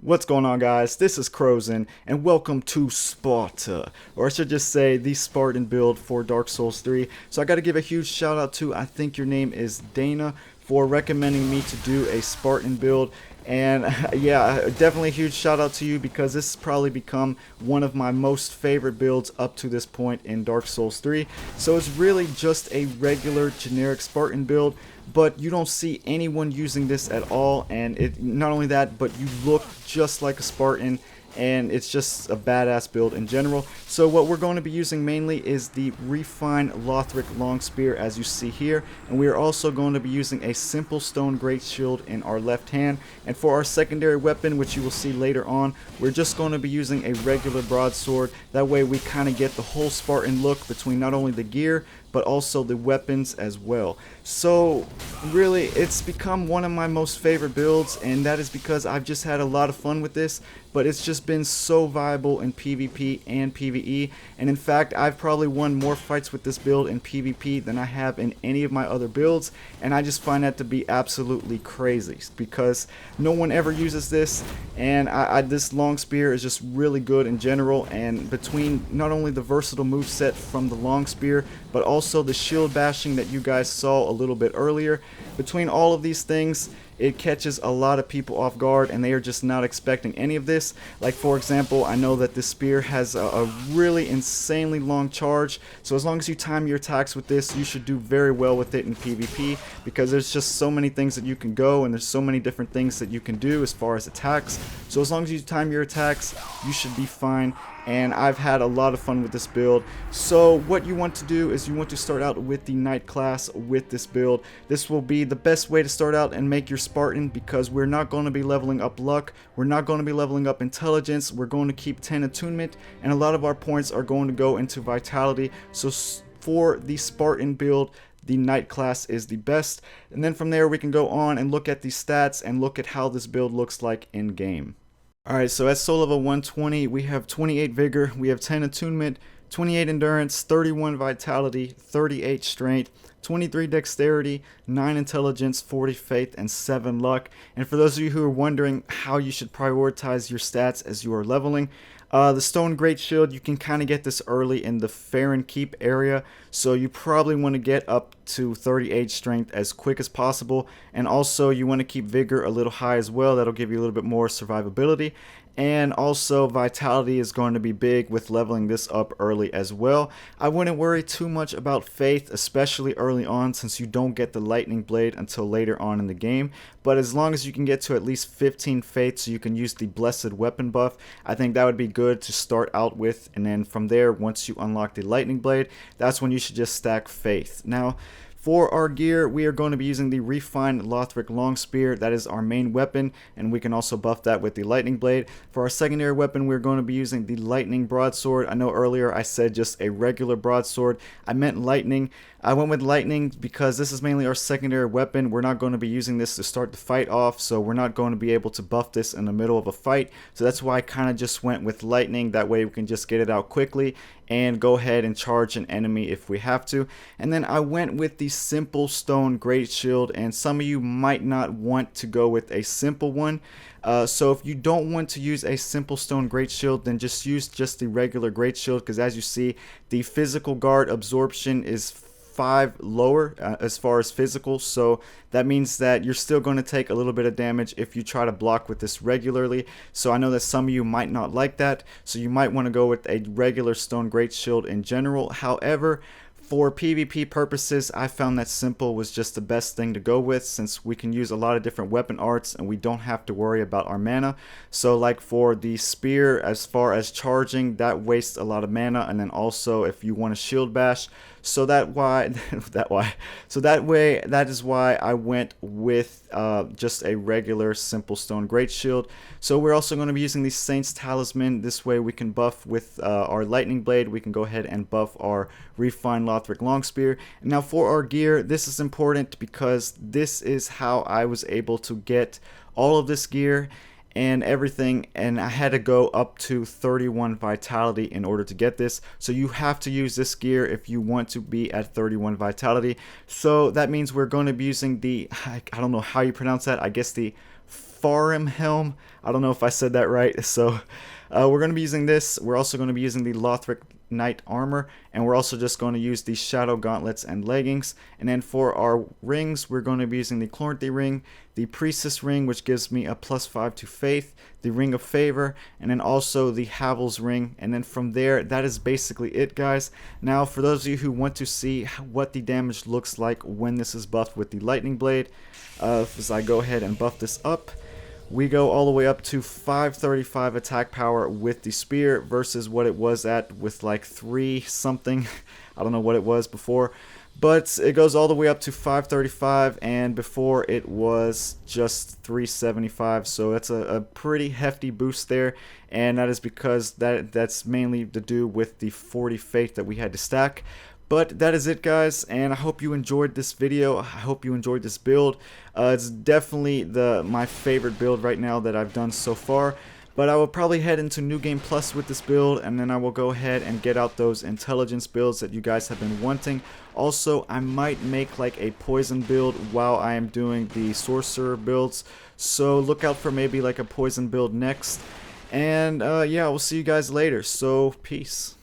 What's going on, guys? This is Crozen, and welcome to Sparta, or I should just say the Spartan build for Dark Souls 3. So I got to give a huge shout out to, I think your name is Dana, for recommending me to do a Spartan build. And yeah, definitely a huge shout out to you because this has probably become one of my most favorite builds up to this point in Dark Souls 3. So it's really just a regular generic Spartan build, but you don't see anyone using this at all, and it not only that, but you look just like a Spartan, and it's just a badass build in general. So what we're going to be using mainly is the refined Lothric long spear, as you see here, and we are also going to be using a simple stone Greatshield in our left hand. And for our secondary weapon, which you will see later on, we're just going to be using a regular broadsword. That way we kind of get the whole Spartan look between not only the gear but also the weapons as well. So really, it's become one of my most favorite builds, and that is because I've just had a lot of fun with this, but it's just been so viable in PvP and PvE. And in fact, I've probably won more fights with this build in PvP than I have in any of my other builds, and I just find that to be absolutely crazy because no one ever uses this, and this long spear is just really good in general. And between not only the versatile moveset from the long spear, but also the shield bashing that you guys saw a little bit earlier, between all of these things, it catches a lot of people off guard, and they are just not expecting any of this. Like, for example, I know that this spear has a really insanely long charge, so as long as you time your attacks with this, you should do very well with it in PvP, because there's just so many things that you can go, and there's so many different things that you can do as far as attacks. So as long as you time your attacks, you should be fine. And I've had a lot of fun with this build. So what you want to do is you want to start out with the Knight class with this build. This will be the best way to start out and make your Spartan, because we're not going to be leveling up luck, we're not going to be leveling up intelligence, we're going to keep 10 attunement, and a lot of our points are going to go into vitality. So for the Spartan build, the Knight class is the best. And then from there we can go on and look at the stats and look at how this build looks like in game. Alright, so at soul level 120, we have 28 Vigor, we have 10 Attunement, 28 Endurance, 31 Vitality, 38 Strength, 23 Dexterity, 9 Intelligence, 40 Faith, and 7 Luck. And for those of you who are wondering how you should prioritize your stats as you are leveling, the Stone Greatshield, you can kind of get this early in the Fair and Keep area, so you probably want to get up to 38 Strength as quick as possible, and also you want to keep Vigor a little high as well. That'll give you a little bit more survivability. And also Vitality is going to be big with leveling this up early as well. I wouldn't worry too much about Faith, especially early on, since you don't get the Lightning Blade until later on in the game. But as long as you can get to at least 15 Faith so you can use the Blessed Weapon buff, I think that would be good to start out with. And then from there, once you unlock the Lightning Blade, that's when you should just stack Faith. Now, for our gear, we are going to be using the refined Lothric long spear. That is our main weapon, and we can also buff that with the lightning blade. For our secondary weapon, we're going to be using the lightning broadsword. I know earlier I said just a regular broadsword. I meant lightning. I went with lightning because this is mainly our secondary weapon. We're not going to be using this to start the fight off, so we're not going to be able to buff this in the middle of a fight. So that's why I kind of just went with lightning. That way we can just get it out quickly and go ahead and charge an enemy if we have to. And then I went with the simple stone Greatshield, and some of you might not want to go with a simple one. So if you don't want to use a simple stone Greatshield, then just use just the regular Greatshield, because as you see, the physical guard absorption is 5 lower as far as physical, so that means that you're still going to take a little bit of damage if you try to block with this regularly. So I know that some of you might not like that, so you might want to go with a regular stone Greatshield in general. However, for PvP purposes, I found that simple was just the best thing to go with, since we can use a lot of different weapon arts and we don't have to worry about our mana. So like for the spear, as far as charging, that wastes a lot of mana, and then also if you want to shield bash, so that is why I went with just a regular simple stone Greatshield. So we're also going to be using the Saint's Talisman. This way we can buff with our lightning blade. We can go ahead and buff our refined Lothric long spear. And now for our gear, this is important because this is how I was able to get all of this gear and everything, and I had to go up to 31 vitality in order to get this. So you have to use this gear if you want to be at 31 vitality. So that means we're going to be using the, I don't know how you pronounce that, I guess the Farim Helm. I don't know if I said that right. So we're going to be using this. We're also going to be using the Lothric Knight armor, and we're also just going to use the Shadow Gauntlets and leggings. And then for our rings, we're going to be using the Chloranthy ring, the Priestess Ring, which gives me a +5 to faith, the Ring of Favor, and then also the Havel's ring. And then from there, that is basically it, guys. Now for those of you who want to see what the damage looks like when this is buffed with the Lightning Blade, as I go ahead and buff this up, we go all the way up to 535 attack power with the spear versus what it was at with like 3 something. I don't know what it was before, but it goes all the way up to 535, and before it was just 375. So that's a pretty hefty boost there, and that is because that's mainly to do with the 40 faith that we had to stack. But that is it, guys, and I hope you enjoyed this video. I hope you enjoyed this build. It's definitely my favorite build right now that I've done so far. But I will probably head into New Game Plus with this build, and then I will go ahead and get out those intelligence builds that you guys have been wanting. Also, I might make like a poison build while I am doing the sorcerer builds. So look out for maybe like a poison build next. And yeah, we'll see you guys later. So peace.